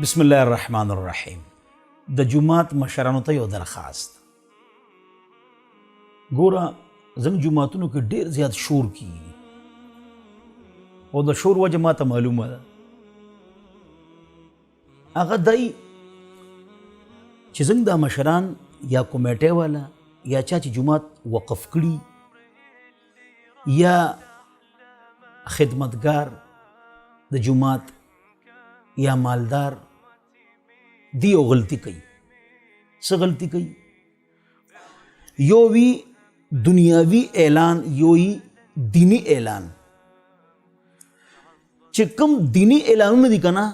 بسم الله الرحمن الرحیم. د جمات مشرانو ته یو درخواست. ګوره زموږ جماعتونو کې ډېر زیات شور کیږي او د شور وجه ماته معلومه ده. هغه دی چې زموږ دا مشران یا کمیټې والا یا چا چې جماعت وقف کړي یا خدمتګار د جماعت یا مالدار دی یو غلطی کوي. څه غلطی کوي؟ یو وی دنیاوی اعلان، یو وی دینی اعلان. چې کوم دینی اعلانونه دي که نه،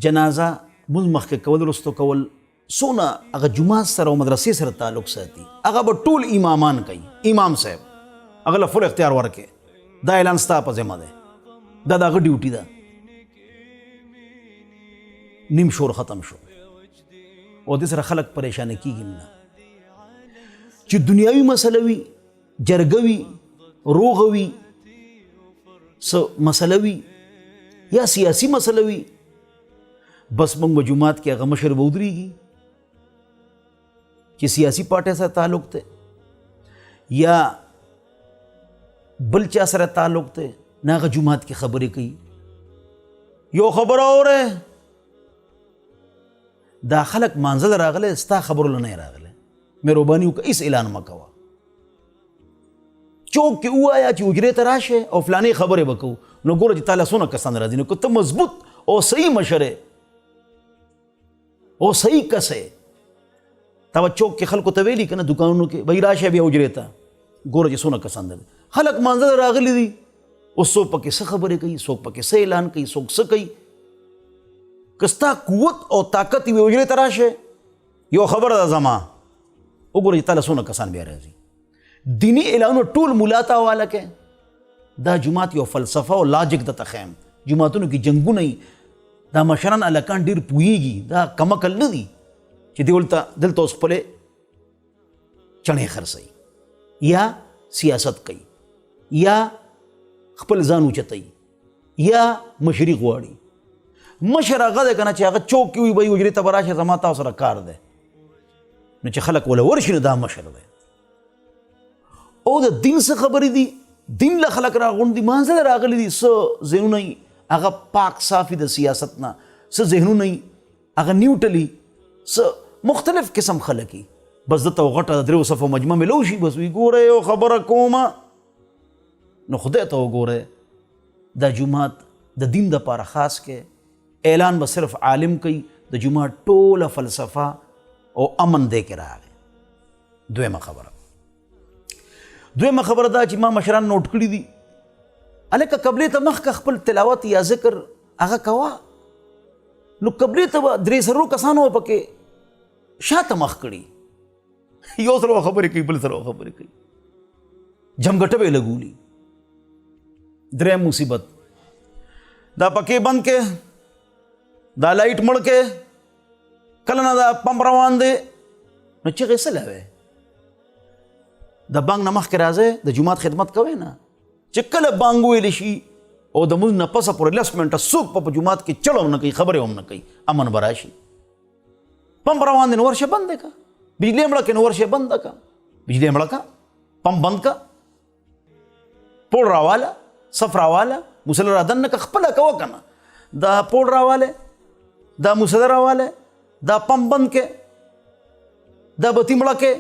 جنازه مونځ مخکې کول، وروسته کول، څونه هغه جومات سره او مدرسې سره تعلق ساتي، هغه به ټول امامان کوي. امام صاحب هغه له فل اختیار ورکړي، دا اعلان ستا په ذمه دی، دا د هغه ډیوټي ده. نیم شور ختم شو او دې سره خلک پریشانه کیږي نه. چې دنیاوي مسله وي، جرګه وي، روغه وي، څه مسله وي یا سیاسي مسله وي، بس موږ په جومات کې هغه مشر به ودرېږي چې سیاسي پارټۍ سره تعلق دی یا بل چا سره تعلق دی، نه هغه جومات کې خبرې کوي. یو خبره اوره دا خلق مانزل راغله، ستا خبرو نه راغله، مهرباني وکړه هیڅ اعلان مه کوه. چوک کې ووایه چې حجرې ته راشه او فلانې خبرې به کوو، نو ګوره چې تاله څونه کسان راځي. نو که ته مضبوط او صحیح مشر او صحیح کس یې، تا به چوک کې خلکو ته ویلي که نه، دکانونو کې بهی راشه بیا حجرې ته، ګوره چې څونه کسان دي. خلک مانزل راغلي دي، اوس څوک پکې څه خبرې کوي، څوک پکې څه اعلان کوي، څوک څه کوي. کستا قوت او طاقت وي حجرې ته راشه، یو خبره ده زما، وګوره چې تاله څونه کسان بیا راځي. دیني اعلانونه ټول ملا ته حواله کړې. دا جومات یو فلسفه او لاجک درته ښیم. جوماتونو کې جنګونه وي، دا مشران هلکان ډېر پوهېږي، دا کمعقل نه دي چې دلته اوس خپلې چڼې خرڅوي یا سیاست کوي یا خپل ځان اوچتوي یا مشري غواړي. مشر هغه دی که نه چې هغه چوک کې وي، به حجرې ته به راشه، زما تاسو سره کار دی. نو چې خلک وله ورشي نو دا مشر دی. او د دین څه خبرې دي، دین له خلک راغونډ دي، مانځه راغلي دي، څه ذهنونه یې هغه پاک صافي د سیاست نه، څه ذهنونه یې هغه نیوټلي، څه مختلف قسم خلک یي. بس دته غټه د 3 صفو مجمع ملو شي، بس وی ګوره یو خبره کومه. نو خدای ته وګوره، دا جومات د دین دپاره خاص کې اعلان به صرف عالم کوي. د جومات ټوله فلسفه او امن دی کې راغی. دویمه خبره دا چې ما مشران نوٹ کړي دي، هلکه قبلې ته مخکې خپل تلاوت یا ذکر هغه کوه. نو قبلې ته به 3 کسانو پکې شاته مخ کړي، یو سره خبرې کوي، بل سره خبرې کوي، جمګټه به لګولي. دریم مصیبت دا پکې بند کې، دا لایټ مړ کې، کله نه دا پمپ روان دی، نو چغې څه لوې؟ د بانک نه مخکې راځئ، د جومات خدمت کوئ نه. چې کله بانک وویلی شي او د مونځ نه پسه پورې 10 منټه څوک په جومات کې چل هم نه کوي، خبرې هم نه کوي، امن به راشي. پمپ روان دی نو ورشه بند دی که، بجلی مړه کې نو ورشه بند ده که، بجلی مړه که، پمپ بند که، پوړ راواله، صف راواله، مسله را دننه که، خپله کوه که نه. دا پوړ راواله، دا مسله راواله، دا پمپ بند کې، دا بتی مړه کې.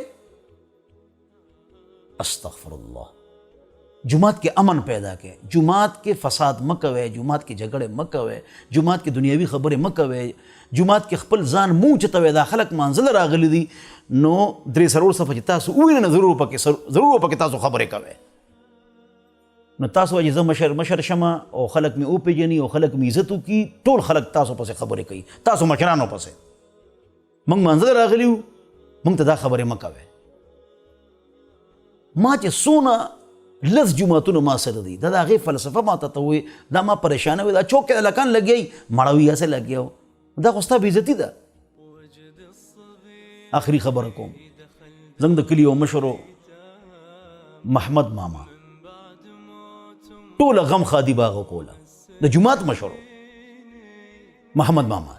استغفر الله. جومات کې امن پیدا کې، جومات کې فساد مه کوئ، جومات کې جګړې مه کوئ، جومات کې دنیاوي خبرې مه کوئ، جومات کې خپل ځان مو اوچتوئ. دا خلک مانځله راغلي دي، نو 3 صفه چې تاسو ووینئ نه ضرور پکې تاسو خبرې کوئ. نو تاسو وایي زه مشر شمه او خلک مې وپېژني او خلک مې عزت وکړي، ټول خلک تاسو پسې خبرې کوي، تاسو مشرانو پسې. موږ مانځله راغلي یو، موږ ته دا خبرې مه کوئ. ما چې څونه لس جوماتونه ما سره دي، دا د هغې فلسفه ما ته وایي، دا ما پریشانه وي. دا چوک کې هلکان لګیایي، مړوي هسې لګیا و، دا خو ستا بېعزتي ده. آخري خبره کوم، زموږ د کلي یو مشر محمد ماما ټوله غم خادي باغ کوله، د جومات مشر محمد ماما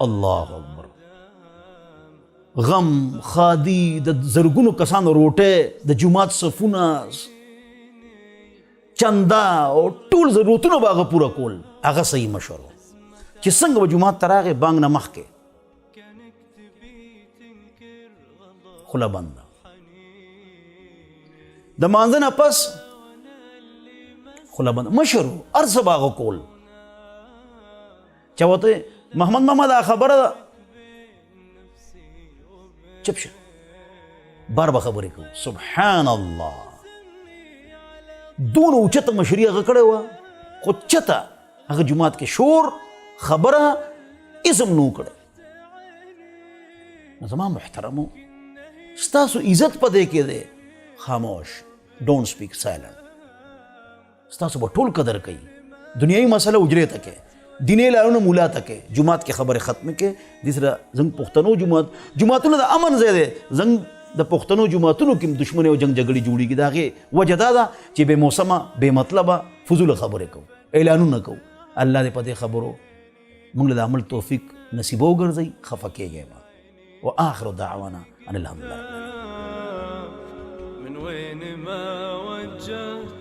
الله اکبر. غم خادي د زرګونو کسانو روټه د جمعات صفونه چندا او ټول ضرورتونه باغه پورا کول هغه صحیح مشورو. چې څنګه به جمعات ته راغې بانګ نه مخکې خوله بنده، د مانځه نه پس خوله بنده، مشرو هر څه باغه کول. چا ورته محمد ماما دا خبره ده چپ شه بار به خبرې کوو. سبحان الله، دونه اوچته مشري هغه کړې وه خو چته هغه جومات کې شور خبره اسم نو کړی. نو زما محترمو ستاسو عزت په دې کې دی خاموش، ډونټ سپیک سایلنٹ. ستاسو به ټول قدر کوي. دنیایي مسله اجرې ته کې، دیني لارونه مولا ته کې، جومات کې خبرې ختمې کې. دې سره زموږ پښتنو جوماتونه د امن ځای دی. زموږ د پښتنو جوماتونو کې دښمنۍ او جنګ جګړې جوړېږي. د هغې وجه دا ده چې بې موسمه بې مطلبه فضوله خبرې کوو، اعلانونه کوو. الله دې په دې خبرو موږ له د عمل توفیق نصیبه وګرځوي. خفه کېږئ مه. وآخر دعوانا ان الحمد لله. من وين ما وجهت